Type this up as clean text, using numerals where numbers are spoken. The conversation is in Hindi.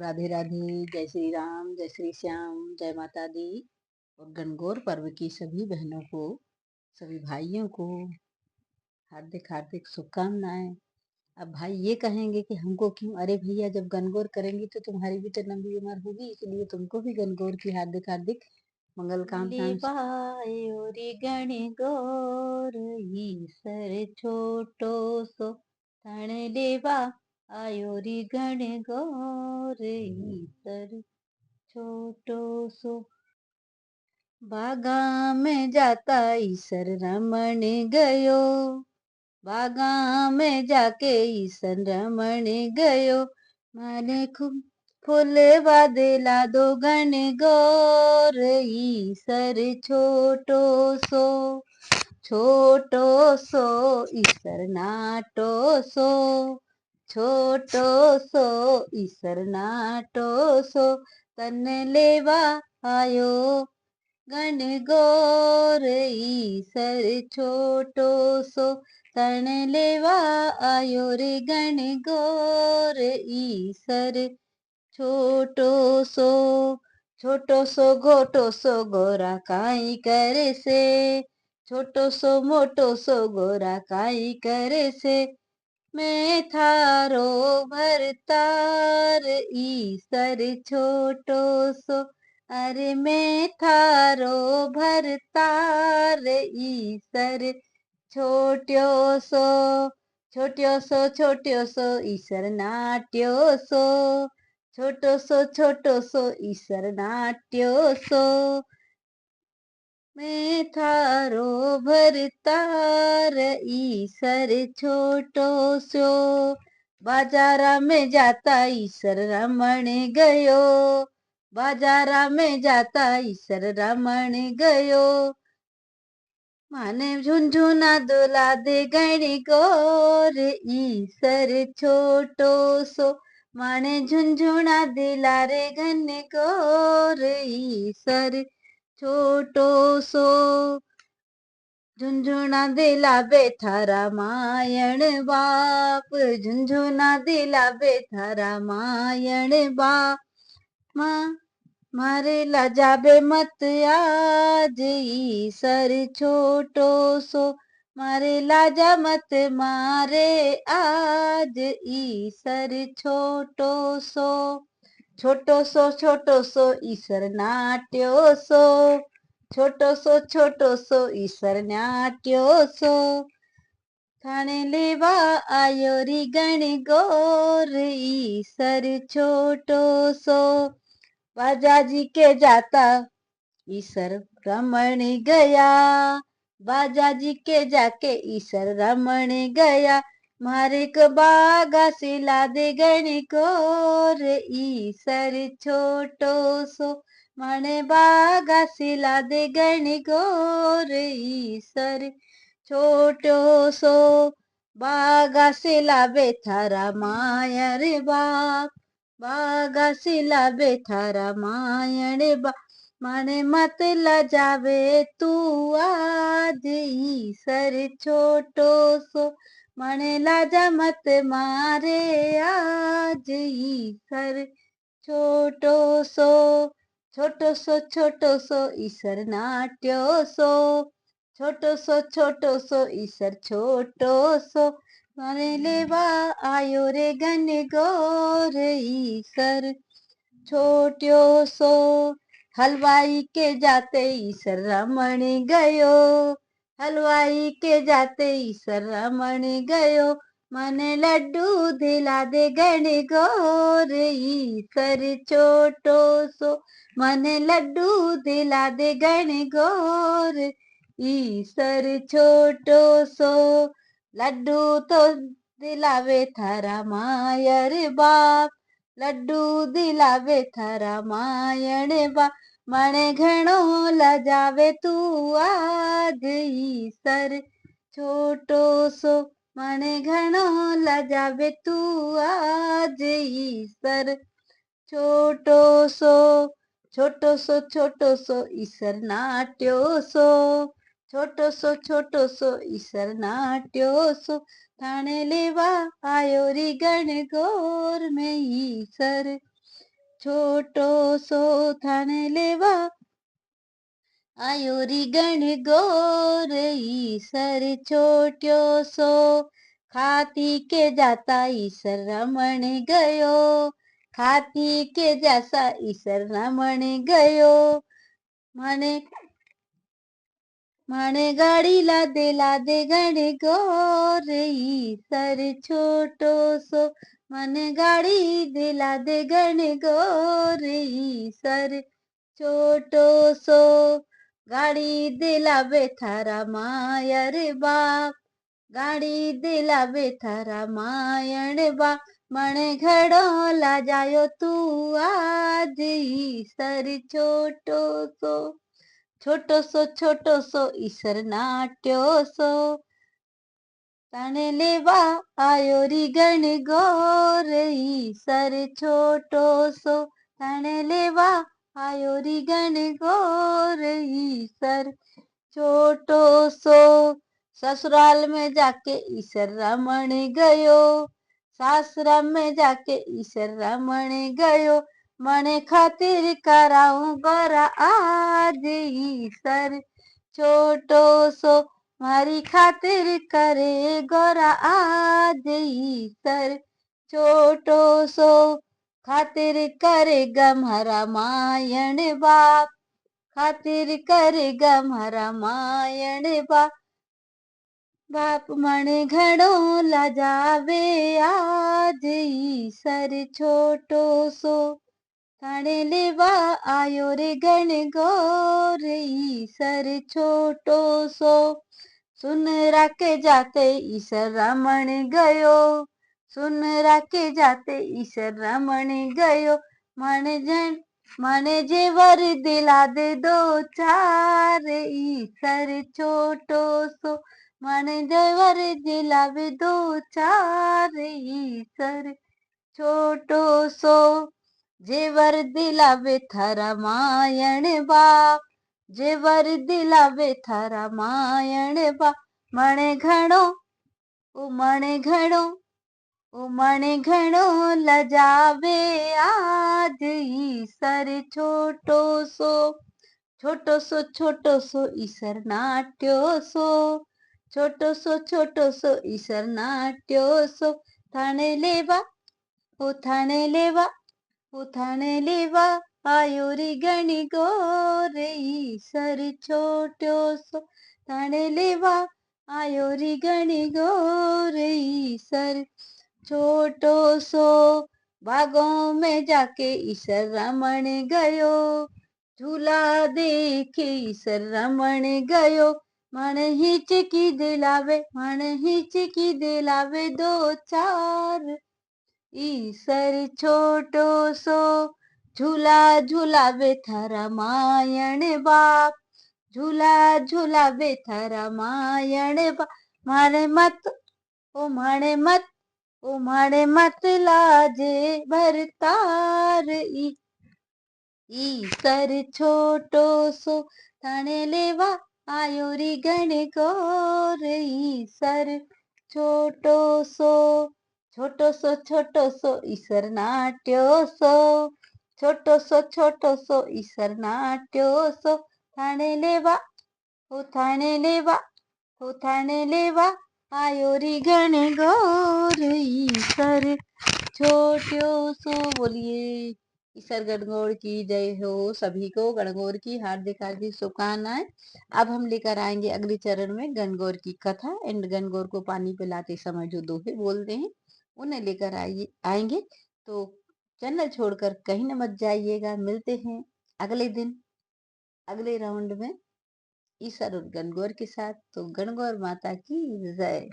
राधे राधे, जय श्री राम, जय श्री श्याम, जय माता दी। और गणगौर पर्व की सभी बहनों को, सभी भाइयों को हार्दिक हार्दिक शुभकामनाएं। अब भाई ये कहेंगे कि हमको क्यों, अरे भैया जब गणगौर करेंगी तो तुम्हारी भी तो लंबी उम्र होगी, इसलिए तुमको भी गणगौर की हार्दिक हार्दिक मंगल कामनाएं। रे गणगौर ईसर छोटो सो थण लेवा आयो रे गणगौर ईसर छोटो सो। बागा में जाता ईसर रमण गयो, बागा में जाके ईसर रमण गयो। माने खूब फूल वादेला दो गणगौर ईसर छोटो सो, छोटो सो ईसर नाटो सो, छोटो सो ईसर नाटो सो। तन लेवा आयो गणगौर ईसर छोटो सो, तन लेवा आयो रे गणगौर ईसर छोटो सो। छोटो सो घोटो सो गोरा काई करे से, छोटो सो मोटो सो गोरा काई करे से। मैं थारो भरतार ईसर छोटो सो, अरे मैं थारो भरतार ईसर छोट्यो सो, छोट्यो सो छोट्यो सो ईसर नाट्यो सो, छोटो सो ईसर नाट्यो सो। मैं थारो भरतार ईसर छोटो सो। बाजारा में जाता ईसर रमण गयो, बाजारा में जाता ईसर रमण गयो। माने झुनझुना दुला दे गणगौर ईसर छोटो सो, माने झुनझुना दिला रे गणगौर ईसर छोटो सो। झुनझुना दिला बेथारा मायण बाप, झुनझुना दिला बेथारा मायण बाप। मारे लाजाबे मत आज ईसर छोटो सो, मारे लाजा मत मारे आज ईसर छोटो सो। छोटो सो ईसर नाट्यो सो, छोटो सो ईसर नाट्यो सो। थाने लेवा आयो री गणगौर ईसर छोटो सो। बाजाजी के जाता ईसर रमण गया, बाजाजी के जाके ईसर रमण गया। मारे को बागा सिला दे गणगौर ईसर छोटो सो, माने बागा सिला दे गणगौर ईसर छोटो सो। बागा सिला बेथारा माया रे बाप, बागा सिला बेथारा मायण बा। माने मत लजावे तू आज ईसर छोटो सो, माने लाजा मत मारे आज ईसर छोटो सो। छोटो सो ईसर नाट्यो सो, छोटो सो ईसर छोटो सो। माने लेवा आयो रे गणगौर ईसर छोट्यो सो। हलवाई के जाते ईसर रमण गयो, हलवाई के जाते ईसर रमण गयो। मने लड्डू दिला दे गणगौर ईसर छोटो सो, मने लड्डू दिला दे गणगौर ईसर छोटो सो। लड्डू तो दिलावे थारा माया रे बाप, लड्डू दिलावे थारा मायण बा। मने घणो लजावे तू आज ईसर छोटो सो, मने घणो लजावे तू आज ईसर छोटो सो। छोटो सो ईसर नाट्यो सो, छोटो सो ईसर नाट्यो सो। थाने लेवा आयो री गणगौर में ईसर छोटो सो थाने लेवा आयो री गणगौर ईसर छोट्यो सो खाती के जाता ईसर रमण गयो खाती के जैसा ईसर रमण गयो माने माने गाड़ी लादे गणगौर ईसर छोटो सो माने गाड़ी लादे गणगौर ईसर छोटो सो गाड़ी दिलावे थारा मायर बाप गाड़ी दिलावे थारा मायण बाप मणे घड़ो ला जायो तू आज ईसर छोटो सो ईसर नाट्यो सो ताने लेवा आयो री गणगौर ईसर छोटो सो ताने लेवा आयो री गणगौर ईसर छोटो सो ससुराल में जाके ईसर रमण गयो सासरा में जाके ईसर रमण गयो मने खातिर कराऊं गोरा आज ईसर छोटो सो मारी खातिर करे गोरा आज ईसर छोटो सो खातिर करेगा मारा मायण बाप खातिर करेगा मारा मायण बाप मणे घड़ो लजावे आज ईसर छोटो सो थाने लेवा आयो रे गणगौर ईसर छोटो सो सुन राके जाते ईसर रमण गयो सुन राके जाते ईसर रमण गयो मने जेवर दिला दे दो चार ईसर छोटो सो मने जेवर दिलावे दो चार ईसर छोटो सो जेवर दिलावे थारा मायण बाप जेवर दिलावे थारा मायण बाप मणे घणो मणे घणो लजावे आज ईसर छोटो सो ईसर नाट्यो सो छोटो सो ईसर नाट्यो सो थाने लेवा थाने लेवा आयो रे गणगौर ईसर छोट्यो सो थाने लेवा आयो रे गणगौर ईसर छोटो सो बागों में जाके ईसर रमण गयो झूला देखे ईसर रमण गयो मन हिचकी दिलावे दो चार ईसर छोटो सो झूला झूलावे थारा मायण बाप झूला झूलावे थारा मायण बाप मारे मत लाजे भरतार ईसर छोटो सो थाने लेवा आयो री गणगौर ईसर छोटो सो ईसर नाट्यो सो छोटो सो ईसर नाट्यो सो थाने लेवा आयो री गणगौर ईसर छोट्यो सो बोलिए ईसर गणगौर की जय हो। सभी को गणगौर की हार्दिक हार्दिक शुभकामनाएं। अब हम लेकर आएंगे अगले चरण में गणगौर की कथा एंड गणगौर को पानी पिलाते समय जो दोहे बोलते हैं उन्हें लेकर आएंगे। तो चैनल छोड़कर कहीं न मत जाइएगा। मिलते हैं अगले दिन अगले राउंड में ईसर और गणगौर के साथ। तो गणगौर माता की जय।